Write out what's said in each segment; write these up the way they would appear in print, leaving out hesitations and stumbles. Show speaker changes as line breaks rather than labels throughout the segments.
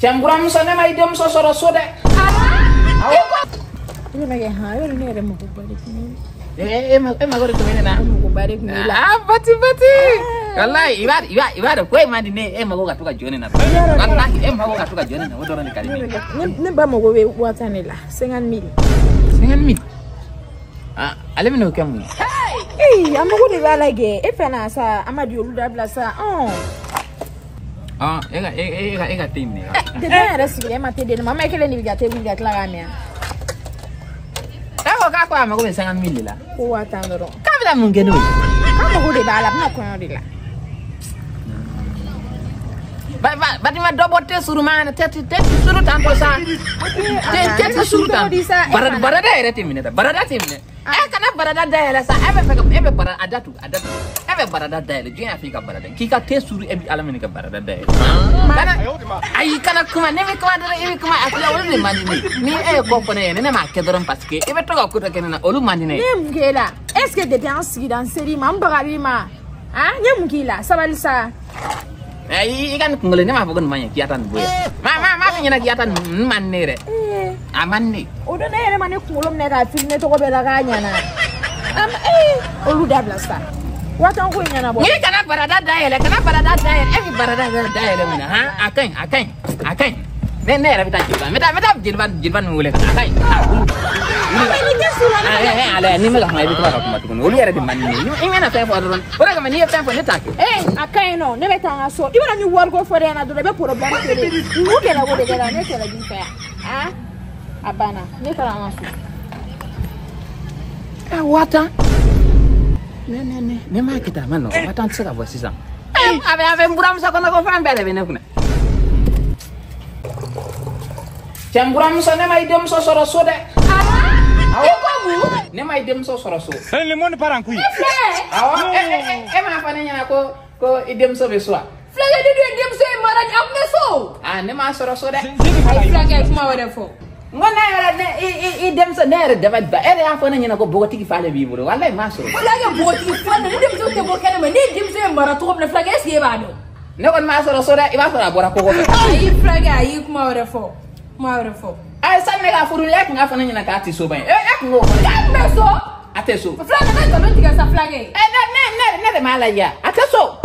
Cembura muso ne mai dem so soro so de.
Ini lagi hayo ni ada mau balik ni.
Ma gore to menena.
Mau balik ni lah.
Ah, bati. Wallahi ibada ko mandi ne ma go gatuka jone na. Wallahi ma go gatuka jone na wodoro ni kalimi.
Ne ba mo we watane la 50,000.
50,000. Ah, alemi no kamu.
Amago de ba lagi. E fena sa Amadi olu da bla sa.
Ega tim ne.
De da era sigile ma te de mama ekele ni biga te biga klara mia.
Ka ko amago be 50,000 la.
Ko watandoro.
Ka bila mungeno.
Amago de ba la na ko de la.
Ba ma dobote suru mana teti suru tanto sa. Teti suru tanto. Barada era timine da. Barada timine. Kana barada da era sa. Ebe barada adatu. Ebe barada da era. Jina Afrika barada. Kika te suru ebi alamini ka barada da era. Kana ai kana kuma neme kuma da ebi kuma akula wole mandi ni compone ne ma kedoron parce que ebe to ga ko to kenena olu mandi ne.
Nemgela. Est-ce que de bien sigi dans série mambarabi ma. Nemgela sabalisa.
Ikan ngulene ma fogon manya kiatan boy. Ma nyana kiatan manere. Amanni.
Odo na yele mane kulum ne ka filme to ko be la ga nyana. Olu da blasta. Watan ko nyana bo.
Ni kana barada daele, evi barada daele mina ha. Akan. Ne ra bita jilban. Meta jilban ngule ka. Akan. Ale ni mega mai bitwa ka matu olu yere di manni ni ngena fa fo don ora ka mani fa fo ne take
akai no ne beta ngaso ibara ni war go fore na do be problem tele mu de la wode gara ne tele din fa abana ne kala ngaso
wata ne ma kita mano wata tsaka bo sisa ave mburam sa kono ko fa mbele be ne kuna Cembura muso ne mai dem so soro so de ne mai dem so soro so
le monde parent kui
ma fa ne nyana ko idem so be so
flage de dem so e mara am ne so
ne ma soro so de
ai flage kuma wada fo
ngona yara ne idem so ne re de ba ya fa ne nyana ko bogoti ki fale bi buru wallahi ma soro
flage bogoti fa ne dem so te bo kene ma ne dem so e mara to ko ne flage es ba no
ne kon ma soro so de iba so abora ko
ai flage ai kuma wada fo
Ai sanne ga furu yak nga fa nanya ka ati so ban yak ngo
so
ate so
flage na to tiga sa flage
ne de mala ya ate so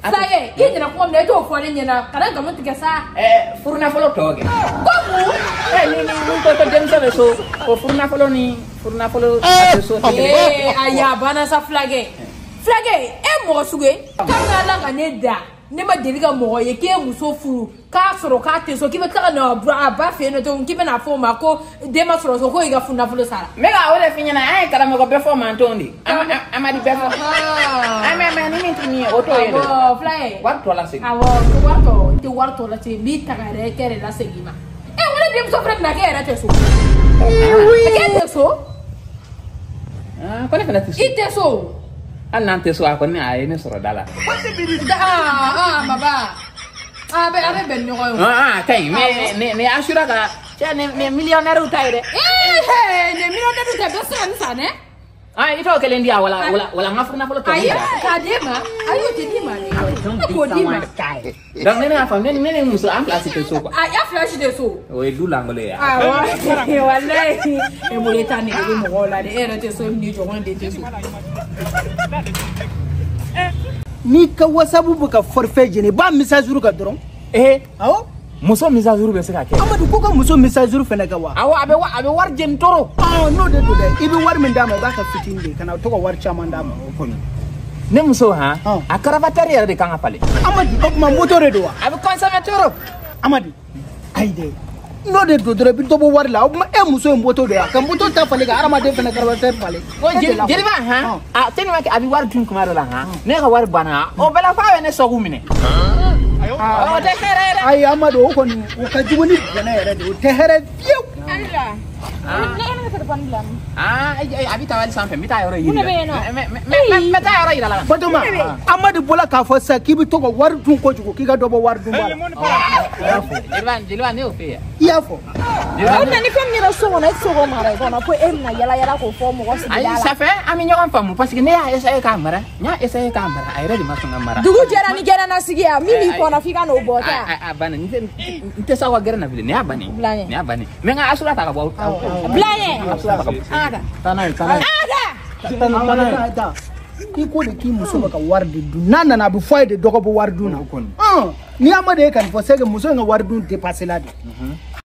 flage kidi na ko ne to fo ne nyina kana ga mun tiga sa
furu na folo toge ni to dem so furu na folo ate so
aya bana sa flage mo suge kana la ga ne da ne ma deliga mo ye ke muso furu ka soro ka te so kibe ka na ba fe no to kibe na fo ma ko de ma soro so ko iga funa fulo sara
me ga ole finya na ai kala mo ko performance tondi amadi performance ama ni mitini oto yele
fly
warto la segi
warto la te bi tagare kere la segi ma wala dem so fret na kere te so ke te so
ko ne fena te so
ite so
Nante so ako ni ay ni soro dala.
Baba. Abe ben nyoy.
Kay me asura ka. Ja ne millionaire utaire.
Ne millionaire utaire so ne?
Ito kele ndia wala ngafuna polo to.
Kadema. Ayo tidima ni. Ko dima.
Donc ne na fam ne muso am place te so ko.
Ya flash de so.
O du langole ya.
Wallahi. E mo leta ni mo gola de era te so ni jo de te so.
Ni ka wasabu buka forfait ne ba misazuru ka doron awo
muso misazuru be se ka ke
Amadi ko ka muso misazuru fena ga wa
awo abe war jen toro
no de ibi war min dama ba ka fitin de kana to ko war chaman dama ko ni
ne muso ha akarabatari ya de kan apale
Amadi ko ma motore do wa
abe consommateur
Amadi aide no de do bi to bo war la ma muso en boto do ya kan boto ta fale ga arama de fena karabatari fale
ko jeliba ha teni ma ke abi war tun kuma la ha ne ga war bana o bela fa ne so gumine
ay Amadi o ko ni o ka jiboni bana yare de o te here fiu
Allah
abi tawali sanfɛ mi taa yɔrɔ yiri
Mun de bɛ yen nɔ?
mɛ taa yɔrɔ yira la
Batoma Amadi bɔla k'a fɔ sisan k'i bɛ to ka wari dun kojugu k'i ka dɔ bɔ wari dun ba la.
jeliba ne y'o fɛ yan
I y'a fɔ.
O na ni fɛn min yɛrɛ so kɔnɔ e tɛ se k'o mara i kɔnɔ ko e bɛna yala yala k'o fɔ mɔgɔ sigida
ayi
la.
safɛ an bɛ ɲɔgɔn faamu parce que ne y'a essayer k'a mara n y'a essayer k'a mara a yɛrɛ de ma sɔn ka mara.
Dugu jɛra ni gɛrɛn na sigi yan min b'i kɔnɔ f'i ka n'o bɔ ta.
a banna n tɛ sa wa gɛrɛ na bilen nin y'a bannen nin y'a bannen mɛ n ka asura ta ka bɔ
Bila n ye.
asura ta ka bɔ
An ka
Taa n'a ye taa n'a ye.
taa.
I ko de k'i muso bɛ ka wari de dun n'a nana a bɛ fɔ a ye de dɔgɔ bɔ wari dun na. Ni Amadi ye ka nin fɔ c'est que muso in ka wari dun dépassé la de.